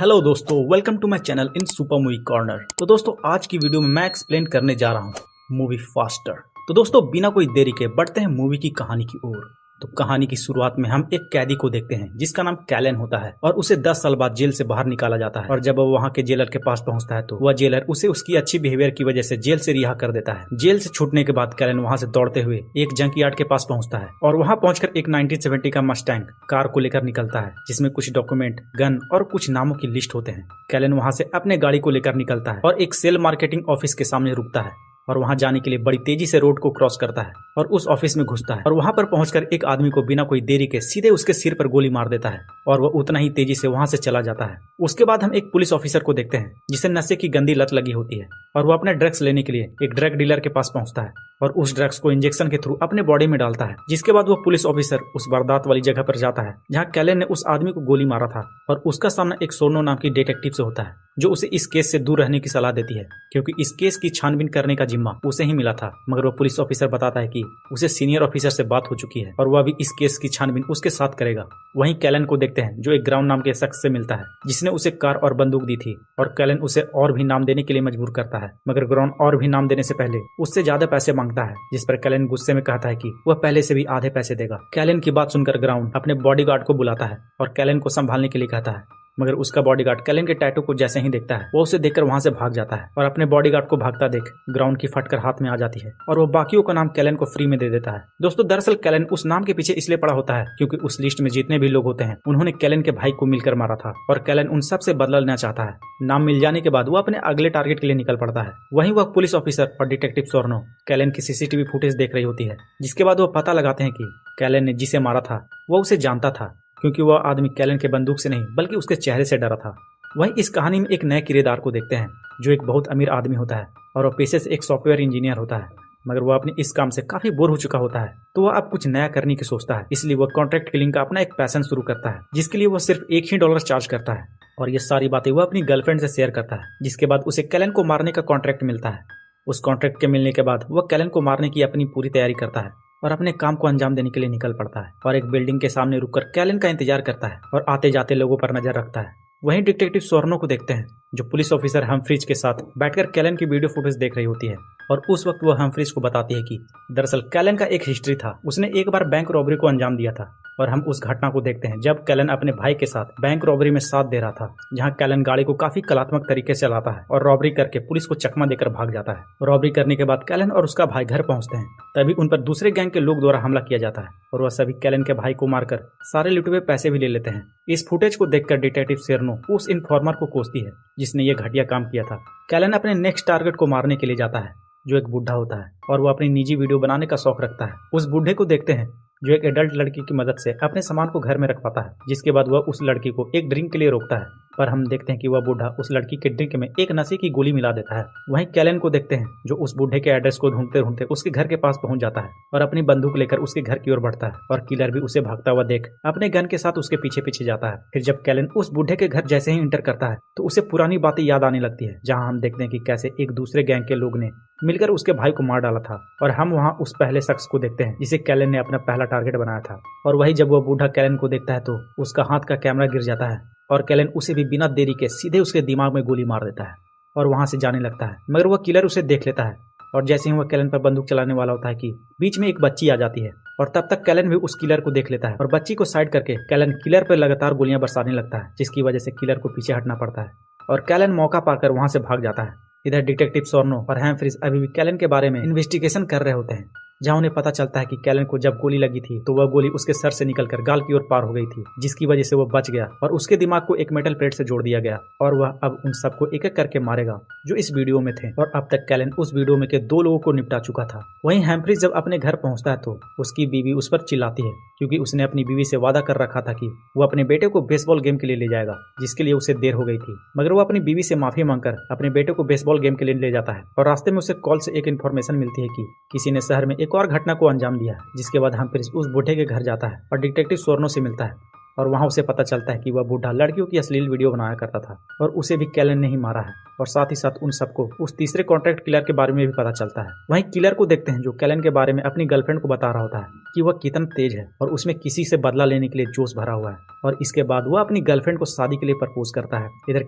Hello दोस्तों, welcome to my channel in super movie corner. तो दोस्तों, आज की वीडियो में मैं एक्सप्लेन करने जा रहा हूँ मूवी फास्टर। तो दोस्तों, बिना कोई देरी के बढ़ते हैं मूवी की कहानी की ओर। तो कहानी की शुरुआत में हम एक कैदी को देखते हैं जिसका नाम कैलन होता है और उसे 10 साल बाद जेल से बाहर निकाला जाता है। और जब वो वहाँ के जेलर के पास पहुँचता है तो वह जेलर उसे उसकी अच्छी बिहेवियर की वजह से जेल से रिहा कर देता है। जेल से छूटने के बाद कैलन वहाँ से दौड़ते हुए एक जंक यार्ड के पास पहुँचता है और वहाँ पहुंचकर एक 1970 का मस्टैंग कार को लेकर निकलता है जिसमें कुछ डॉक्यूमेंट, गन और कुछ नामों की लिस्ट होते हैं। कैलन वहाँ से अपने गाड़ी को लेकर निकलता है और एक सेल मार्केटिंग ऑफिस के सामने रुकता है और वहां जाने के लिए बड़ी तेजी से रोड को क्रॉस करता है और उस ऑफिस में घुसता है और वहां पर पहुंचकर एक आदमी को बिना कोई देरी के सीधे उसके सिर पर गोली मार देता है और वह उतना ही तेजी से वहां से चला जाता है। उसके बाद हम एक पुलिस ऑफिसर को देखते हैं जिसे नशे की गंदी लत लगी होती है और वो अपने ड्रग्स लेने के लिए एक ड्रग डीलर के पास पहुंचता है और उस ड्रग्स को इंजेक्शन के थ्रू अपने बॉडी में डालता है। जिसके बाद वो पुलिस ऑफिसर उस वारदात वाली जगह पर जाता है जहाँ कैलन ने उस आदमी को गोली मारा था और उसका सामना एक सोनो नाम की डिटेक्टिव से होता है जो उसे इस केस से दूर रहने की सलाह देती है क्योंकि इस केस की छानबीन करने का जिम्मा उसे ही मिला था। मगर वो पुलिस ऑफिसर बताता है कि उसे सीनियर ऑफिसर से बात हो चुकी है और वह भी इस केस की छानबीन उसके साथ करेगा। वहीं कैलन को देखते हैं जो एक ग्राउंड नाम के शख्स से मिलता है जिसने उसे कार और बंदूक दी थी और कैलन उसे और भी नाम देने के लिए मजबूर करता है। मगर ग्राउंड और भी नाम देने से पहले उससे ज्यादा पैसे मांगता है जिस पर कैलन गुस्से में कहता है कि वह पहले से भी आधे पैसे देगा। कैलन की बात सुनकर ग्राउंड अपने बॉडीगार्ड को बुलाता है और कैलन को संभालने के लिए कहता है। मगर उसका बॉडीगार्ड कैलन के टैटू को जैसे ही देखता है वो उसे देखकर वहां से भाग जाता है और अपने बॉडीगार्ड को भागता देख ग्राउंड की फटकर हाथ में आ जाती है और वो बाकियों का नाम कैलन को फ्री में दे देता है। दोस्तों, दरअसल कैलन उस नाम के पीछे इसलिए पड़ा होता है क्योंकि उस लिस्ट में जितने भी लोग होते हैं उन्होंने कैलन के भाई को मिलकर मारा था और कैलन उन सब से बदला लेना चाहता है। नाम मिल जाने के बाद वो अपने अगले टारगेट के लिए निकल पड़ता है। वहीं वह पुलिस ऑफिसर और डिटेक्टिव सोर्नो कैलन की सीसीटीवी फुटेज देख रही होती है जिसके बाद वो पता लगाते हैं कि कैलन ने जिसे मारा था वो उसे जानता था क्योंकि वह आदमी कैलन के बंदूक से नहीं बल्कि उसके चेहरे से डरा था। वहीं इस कहानी में एक नए किरदार को देखते हैं जो एक बहुत अमीर आदमी होता है और वह पेशे से एक सॉफ्टवेयर इंजीनियर होता है। मगर वह अपने इस काम से काफी बोर हो चुका होता है तो वह अब कुछ नया करने की सोचता है। इसलिए वह कॉन्ट्रैक्ट किलिंग का अपना एक पैशन शुरू करता है जिसके लिए वह सिर्फ $1 ही चार्ज करता है और ये सारी बातें वह अपनी गर्लफ्रेंड से शेयर करता है। जिसके बाद उसे कैलन को मारने का कॉन्ट्रैक्ट मिलता है। उस कॉन्ट्रैक्ट के मिलने के बाद वह कैलन को मारने की अपनी पूरी तैयारी करता है और अपने काम को अंजाम देने के लिए निकल पड़ता है और एक बिल्डिंग के सामने रुककर कैलन का इंतजार करता है और आते जाते लोगों पर नजर रखता है। वहीं डिटेक्टिव सोर्नो को देखते हैं जो पुलिस ऑफिसर हमफ्रीज के साथ बैठकर कैलन की वीडियो फुटेज देख रही होती है और उस वक्त वह हमफ्रीज को बताती है कि दरअसल कैलन का एक हिस्ट्री था। उसने एक बार बैंक रॉबरी को अंजाम दिया था और हम उस घटना को देखते हैं जब कैलन अपने भाई के साथ बैंक रॉबरी में साथ दे रहा था जहां कैलन गाड़ी को काफी कलात्मक तरीके से चलाता है और रॉबरी करके पुलिस को चकमा देकर भाग जाता है। रॉबरी करने के बाद कैलन और उसका भाई घर पहुंचते हैं तभी उन पर दूसरे गैंग के लोग द्वारा हमला किया जाता है और वह सभी कैलन के भाई को मारकर सारे लुटे हुए पैसे भी ले लेते हैं। इस फुटेज को देखकर डिटेक्टिव सोर्नो उस इन्फॉर्मर को कोसती है जिसने ये घटिया काम किया था। कैलन अपने नेक्स्ट टारगेट को मारने के लिए जाता है जो एक बूढ़ा होता है और वो अपनी निजी वीडियो बनाने का शौक रखता है। उस बूढ़े को देखते हैं जो एक एडल्ट लड़की की मदद से अपने सामान को घर में रख पाता है। जिसके बाद वह उस लड़की को एक ड्रिंक के लिए रोकता है पर हम देखते हैं कि वह बूढ़ा उस लड़की के ड्रिंक में एक नशे की गोली मिला देता है। वहीं कैलन को देखते हैं जो उस बूढ़े के एड्रेस को ढूंढते ढूंढते उसके घर के पास पहुंच जाता है और अपनी बंदूक लेकर उसके घर की ओर बढ़ता है और किलर भी उसे भागता हुआ देख अपने गन के साथ उसके पीछे पीछे जाता है। फिर जब कैलन उस बूढ़े के घर जैसे ही इंटर करता है तो उसे पुरानी बातें याद आने लगती है जहाँ हम देखते हैं कि कैसे एक दूसरे गैंग के लोग ने मिलकर उसके भाई को मार डाला था और हम वहाँ उस पहले शख्स को देखते हैं जिसे कैलन ने अपना पहला टारगेट बनाया था। और वही जब वह बूढ़ा कैलन को देखता है तो उसका हाथ का कैमरा गिर जाता है और कैलन उसे भी बिना देरी के सीधे उसके दिमाग में गोली मार देता है और वहां से जाने लगता है। मगर वह किलर उसे देख लेता है और जैसे ही वह कैलन पर बंदूक चलाने वाला होता है कि बीच में एक बच्ची आ जाती है और तब तक कैलन भी उस किलर को देख लेता है और बच्ची को साइड करके कैलन किलर पर लगातार गोलियां बरसाने लगता है जिसकी वजह से किलर को पीछे हटना पड़ता है और कैलन मौका पाकर वहां से भाग जाता है। इधर डिटेक्टिव सोर्नो और हमफ्रीज अभी भी कैलन के बारे में इन्वेस्टिगेशन कर रहे होते हैं जहां उन्हें पता चलता है कि कैलन को जब गोली लगी थी तो वह गोली उसके सर से निकलकर गाल की ओर पार हो गई थी जिसकी वजह से वह बच गया और उसके दिमाग को एक मेटल प्लेट से जोड़ दिया गया और वह अब उन सबको एक एक करके मारेगा जो इस वीडियो में थे। और अब तक कैलन उस वीडियो में के 2 लोगों को निपटा चुका था। वहीं हमफ्रीज जब अपने घर पहुंचता है तो उसकी बीवी उस पर चिल्लाती है क्योंकि उसने अपनी बीवी से वादा कर रखा था कि वो अपने बेटे को बेसबॉल गेम के लिए ले जाएगा जिसके लिए उसे देर हो गई थी। मगर वो अपनी बीवी से माफी मांगकर अपने बेटे को बेसबॉल गेम के लिए ले जाता है और रास्ते में उसे कॉल से एक इन्फॉर्मेशन मिलती है कि किसी ने शहर में एक और घटना को अंजाम दिया। जिसके बाद हमफ्रीज उस बूढ़े के घर जाता है और डिटेक्टिव सोर्नो से मिलता है और वहाँ उसे पता चलता है कि वह बूढ़ा लड़कियों की अश्लील वीडियो बनाया करता था और उसे भी कैलन ने ही मारा है। और साथ ही साथ उन सबको उस तीसरे कॉन्ट्रैक्ट किलर के बारे में भी पता चलता है। वहीं किलर को देखते हैं जो कैलन के बारे में अपनी गर्लफ्रेंड को बता रहा होता है कि वह कितना तेज है और उसमें किसी से बदला लेने के लिए जोश भरा हुआ है। और इसके बाद वह अपनी गर्लफ्रेंड को शादी के लिए प्रपोज करता है। इधर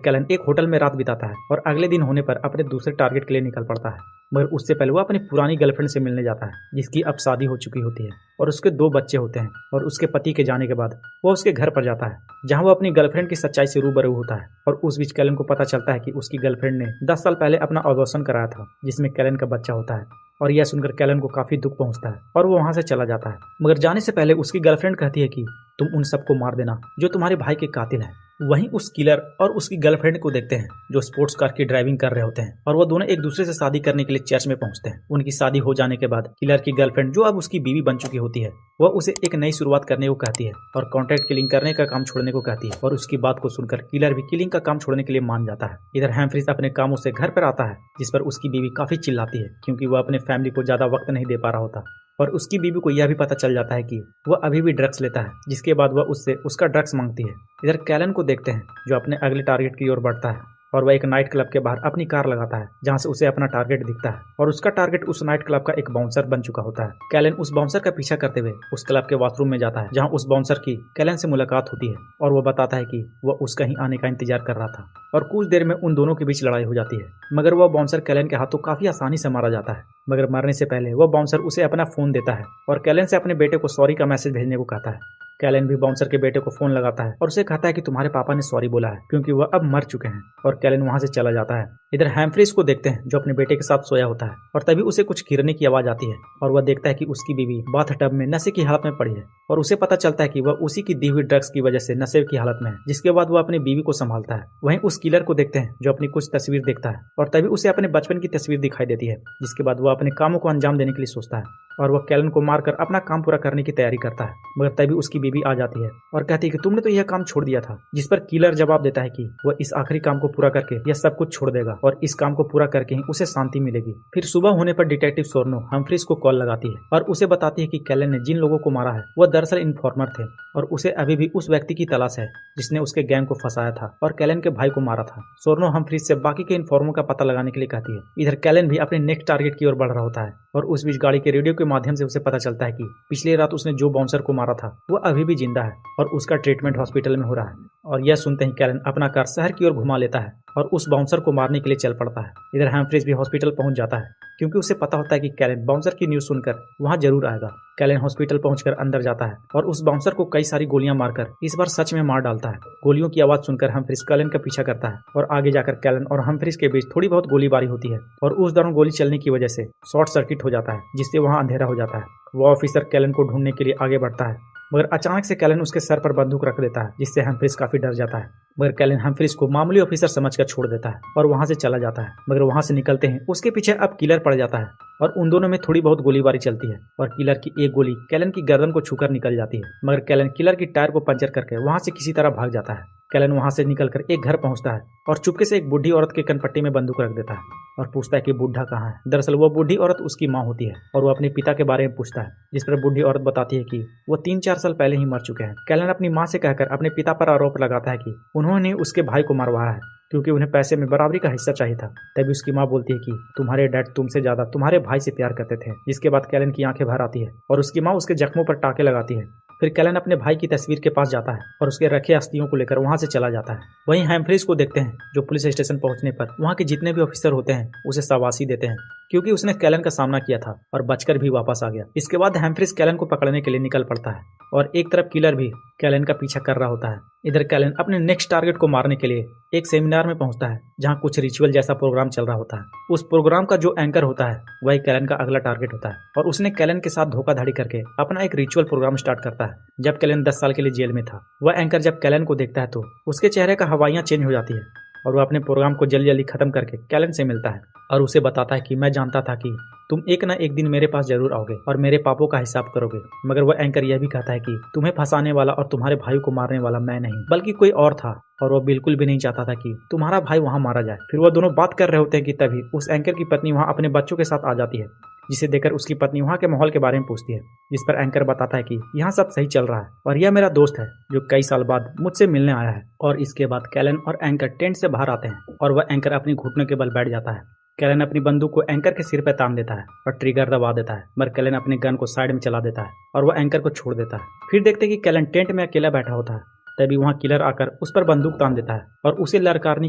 कैलन एक होटल में रात बिताता है और अगले दिन होने पर अपने दूसरे टारगेट के लिए निकल पड़ता है, मगर उससे पहले वो अपनी पुरानी गर्लफ्रेंड से मिलने जाता है जिसकी अब शादी हो चुकी होती है और उसके 2 बच्चे होते हैं। और उसके पति के जाने के बाद वो उसके घर पर जाता है जहां वो अपनी गर्लफ्रेंड की सच्चाई से रूबरू होता है। और उस बीच कैलन को पता चलता है कि उसकी गर्लफ्रेंड ने 10 साल पहले अपना अबॉर्शन कराया था जिसमें कैलन का बच्चा होता है। और यह सुनकर कैलन को काफी दुख पहुंचता है और वो वहां से चला जाता है, मगर जाने से पहले उसकी गर्लफ्रेंड कहती है कि तुम उन सबको मार देना जो तुम्हारे भाई के कातिल हैं। वहीं उस किलर और उसकी गर्लफ्रेंड को देखते हैं जो स्पोर्ट्स कार की ड्राइविंग कर रहे होते हैं और वो दोनों एक दूसरे से शादी करने के लिए चर्च में पहुंचते हैं। उनकी शादी हो जाने के बाद किलर की गर्लफ्रेंड जो अब उसकी बीवी बन चुकी होती है वह उसे एक नई शुरुआत करने को कहती है और कॉन्ट्रैक्ट किलिंग करने का काम छोड़ने को कहती है। और उसकी बात को सुनकर किलर भी किलिंग का काम छोड़ने के लिए मान जाता है। इधर हैम्फ्रीज अपने कामों से घर पर आता है जिस पर उसकी बीवी काफी चिल्लाती है क्योंकि वह अपने फैमिली को ज्यादा वक्त नहीं दे पा रहा होता। और उसकी बीवी को यह भी पता चल जाता है कि वह अभी भी ड्रग्स लेता है, जिसके बाद वह उससे उसका ड्रग्स मांगती है। इधर कैलन को देखते हैं जो अपने अगले टारगेट की ओर बढ़ता है और वह एक नाइट क्लब के बाहर अपनी कार लगाता है जहां से उसे अपना टारगेट दिखता है और उसका टारगेट उस नाइट क्लब का एक बाउंसर बन चुका होता है। कैलन उस बाउंसर का पीछा करते हुए उस क्लब के वॉशरूम में जाता है जहां उस बाउंसर की कैलन से मुलाकात होती है और वह बताता है कि वह उसका ही आने का इंतजार कर रहा था। और कुछ देर में उन दोनों के बीच लड़ाई हो जाती है, मगर वह बाउंसर कैलन के हाथों काफी आसानी से मारा जाता है। मगर मरने से पहले वह बाउंसर उसे अपना फोन देता है और कैलन से अपने बेटे को सॉरी का मैसेज भेजने को कहता है। कैलन भी बाउंसर के बेटे को फोन लगाता है और उसे कहता है कि तुम्हारे पापा ने सॉरी बोला है क्योंकि वह अब मर चुके हैं। और कैलन वहां से चला जाता है। इधर हैम्फ्रीज को देखते हैं जो अपने बेटे के साथ सोया होता है और तभी उसे कुछ गिरने की आवाज आती है और वह देखता है कि उसकी बीवी बाथटब में नशे की हालत में पड़ी है और उसे पता चलता है कि वह उसी की दी हुई ड्रग्स की वजह से नशे की हालत में है। जिसके बाद वह अपनी बीवी को संभालता है। वहीं उस किलर को देखते हैं जो अपनी कुछ तस्वीर देखता है और तभी उसे अपने बचपन की तस्वीर दिखाई देती है। जिसके बाद वह अपने कामों को अंजाम देने के लिए सोचता है और वह कैलन को मारकर अपना काम पूरा करने की तैयारी करता है। मगर तभी उसकी बीवी आ जाती है और कहती है कि तुमने तो यह काम छोड़ दिया था। जिस पर किलर जवाब देता है कि वह इस आखिरी काम को पूरा करके यह सब कुछ छोड़ देगा और इस काम को पूरा करके ही उसे शांति मिलेगी। फिर सुबह होने पर डिटेक्टिव सोर्नो हम्फ्रीज को कॉल लगाती है और उसे बताती है कि कैलन ने जिन लोगों को मारा है वह दरअसल इन्फॉर्मर थे और उसे अभी भी उस व्यक्ति की तलाश है जिसने उसके गैंग को फंसाया था और कैलन के भाई को मारा था। सोर्नो हम्फ्रीज से बाकी के इन्फॉर्मर का पता लगाने के लिए कहती है। इधर कैलन भी अपने नेक्स्ट टारगेट की ओर बढ़ रहा होता है और उस बीच गाड़ी के रेडियो के माध्यम से उसे पता चलता है कि पिछली रात उसने जो बाउंसर को मारा था वह अभी भी जिंदा है और उसका ट्रीटमेंट हॉस्पिटल में हो रहा है। और यह सुनते ही कैलन अपना कार शहर की ओर घुमा लेता है और उस बाउंसर को मारने के लिए चल पड़ता है। इधर हैम्फ्रीज भी हॉस्पिटल पहुंच जाता है क्योंकि उसे पता होता है कि कैलन बाउंसर की न्यूज सुनकर वहां जरूर आएगा। कैलन हॉस्पिटल पहुंचकर अंदर जाता है और उस बाउंसर को कई सारी गोलियां मारकर इस बार सच में मार डालता है। गोलियों की आवाज सुनकर हम्फ्रीज कैलन का पीछा करता है और आगे जाकर कैलन और हम्फ्रीज के बीच थोड़ी बहुत गोलीबारी होती है और उस दौरान गोली चलने की वजह से शॉर्ट सर्किट हो जाता है जिससे वहां अंधेरा हो जाता है। वो ऑफिसर कैलन को ढूंढने के लिए आगे बढ़ता है, मगर अचानक से कैलन उसके सर पर बंदूक रख देता है जिससे हम्फ्रीज काफी डर जाता है। मगर कैलन हम्फ्रीज को मामूली ऑफिसर समझकर छोड़ देता है और वहां से चला जाता है। मगर वहां से निकलते हैं उसके पीछे अब किलर पड़ जाता है और उन दोनों में थोड़ी बहुत गोलीबारी चलती है और किलर की एक गोली कैलन की गर्दन को छूकर निकल जाती है। मगर कैलन किलर की टायर को पंचर करके वहां से किसी तरह भाग जाता है। कैलन वहां से निकलकर एक घर पहुंचता है और चुपके से एक बूढ़ी औरत के कनपट्टी में बंदूक रख देता है और पूछता है कि बूढ़ा कहाँ है। दरअसल वो बूढ़ी औरत उसकी माँ होती है और वो अपने पिता के बारे में पूछता है, जिस पर बूढ़ी औरत बताती है कि वो 3-4 साल पहले ही मर चुके हैं। कैलन अपनी माँ से कहकर अपने पिता पर आरोप लगाता है कि उन्होंने उसके भाई को मरवाया है क्योंकि उन्हें पैसे में बराबरी का हिस्सा चाहिए था। तभी उसकी माँ बोलती है कि तुम्हारे डैड तुमसे ज्यादा तुम्हारे भाई से प्यार करते थे। जिसके बाद कैलन की आंखें भर आती है और उसकी माँ उसके जख्मों पर टाके लगाती है। फिर कैलन अपने भाई की तस्वीर के पास जाता है और उसके रखे अस्थियों को लेकर वहां से चला जाता है। वहीं हैम्फ्रीज को देखते हैं जो पुलिस स्टेशन पहुंचने पर वहां के जितने भी ऑफिसर होते हैं उसे शाबाशी देते हैं क्योंकि उसने कैलन का सामना किया था और बचकर भी वापस आ गया। इसके बाद हैम्फ्रीज कैलन को पकड़ने के लिए निकल पड़ता है और एक तरफ किलर भी कैलन का पीछा कर रहा होता है। इधर कैलन अपने नेक्स्ट टारगेट को मारने के लिए एक सेमिनार में पहुंचता है जहां कुछ रिचुअल जैसा प्रोग्राम चल रहा होता है। उस प्रोग्राम का जो एंकर होता है वही कैलन का अगला टारगेट होता है और उसने कैलन के साथ धोखाधड़ी करके अपना एक रिचुअल प्रोग्राम स्टार्ट करता है। जब कैलन 10 साल के लिए जेल में था, वह एंकर जब कैलन को देखता है तो उसके चेहरे का हवाइयां चेंज हो जाती है और वह अपने प्रोग्राम को जल्दी जल्दी खत्म करके कैलन से मिलता है और उसे बताता है कि मैं जानता था कि तुम एक ना एक दिन मेरे पास जरूर आओगे और मेरे पापों का हिसाब करोगे। मगर वह एंकर यह भी कहता है कि तुम्हें फंसाने वाला और तुम्हारे भाई को मारने वाला मैं नहीं बल्कि कोई और था और वह बिल्कुल भी नहीं चाहता था कि तुम्हारा भाई वहां मारा जाए। फिर वह दोनों बात कर रहे होते हैं कि तभी उस एंकर की पत्नी वहां अपने बच्चों के साथ आ जाती है जिसे देखकर उसकी पत्नी वहाँ के माहौल के बारे में पूछती है, जिस पर एंकर बताता है कि यहाँ सब सही चल रहा है और यह मेरा दोस्त है जो कई साल बाद मुझसे मिलने आया है। और इसके बाद कैलन और एंकर टेंट से बाहर आते हैं और वह एंकर अपनी घुटनों के बल बैठ जाता है। कैलन अपनी बंदूक को एंकर के सिर पर तान देता है और ट्रिगर दबा देता है, मगर कैलन अपने गन को साइड में चला देता है और वह एंकर को छोड़ देता है। फिर देखते हैं कि कैलन टेंट में अकेला बैठा होता है। तभी वहाँ किलर आकर उस पर बंदूक तान देता है और उसे ललकारने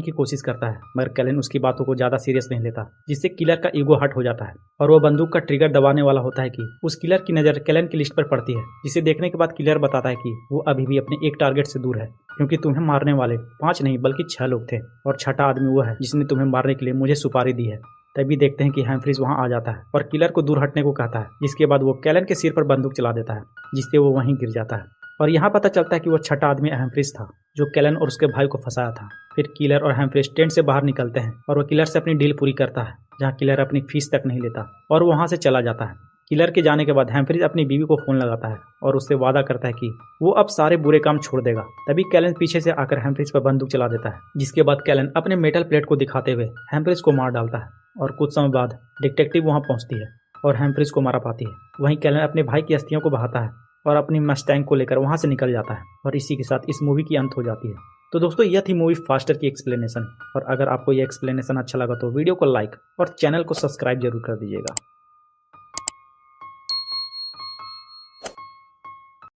की कोशिश करता है, मगर कैलन उसकी बातों को ज्यादा सीरियस नहीं लेता, जिससे किलर का ईगो हर्ट हो जाता है और वो बंदूक का ट्रिगर दबाने वाला होता है कि उस किलर की नजर कैलन की लिस्ट पर पड़ती है, जिसे देखने के बाद किलर बताता है कि वो अभी भी अपने एक टारगेट से दूर है, क्योंकि तुम्हें मारने वाले 5 नहीं बल्कि 6 लोग थे और छठा आदमी वो है जिसने तुम्हें मारने के लिए मुझे सुपारी दी है। तभी देखते हैं कि हैम्फ्रीज वहां आ जाता है और किलर को दूर हटने को कहता है, जिसके बाद वो कैलन के सिर पर बंदूक चला देता है, जिससे वो वहीं गिर जाता है। और यहाँ पता चलता है कि वो छठा आदमी हैम्फ्रीज था जो कैलन और उसके भाई को फंसाया था। फिर किलर और हैम्फ्रीज टेंट से बाहर निकलते हैं और वो किलर से अपनी डील पूरी करता है, जहाँ किलर अपनी फीस तक नहीं लेता और वो वहाँ से चला जाता है। किलर के जाने के बाद हैम्फ्रीज अपनी बीवी को फोन लगाता है और उससे वादा करता है कि वो अब सारे बुरे काम छोड़ देगा। तभी कैलन पीछे से आकर हैम्फ्रीज पर बंदूक चला देता है, जिसके बाद कैलन अपने मेटल प्लेट को दिखाते हुए हैम्फ्रीज को मार डालता है और कुछ समय बाद डिटेक्टिव वहां पहुंचती है और हैम्फ्रीज को मारा पाती है। वहीं कैलन अपने भाई की अस्थियों को बहाता है और अपनी मस्टैंग को लेकर वहां से निकल जाता है और इसी के साथ इस मूवी की अंत हो जाती है। तो दोस्तों यह थी मूवी फास्टर की एक्सप्लेनेशन, और अगर आपको यह एक्सप्लेनेशन अच्छा लगा तो वीडियो को लाइक और चैनल को सब्सक्राइब जरूर कर दीजिएगा।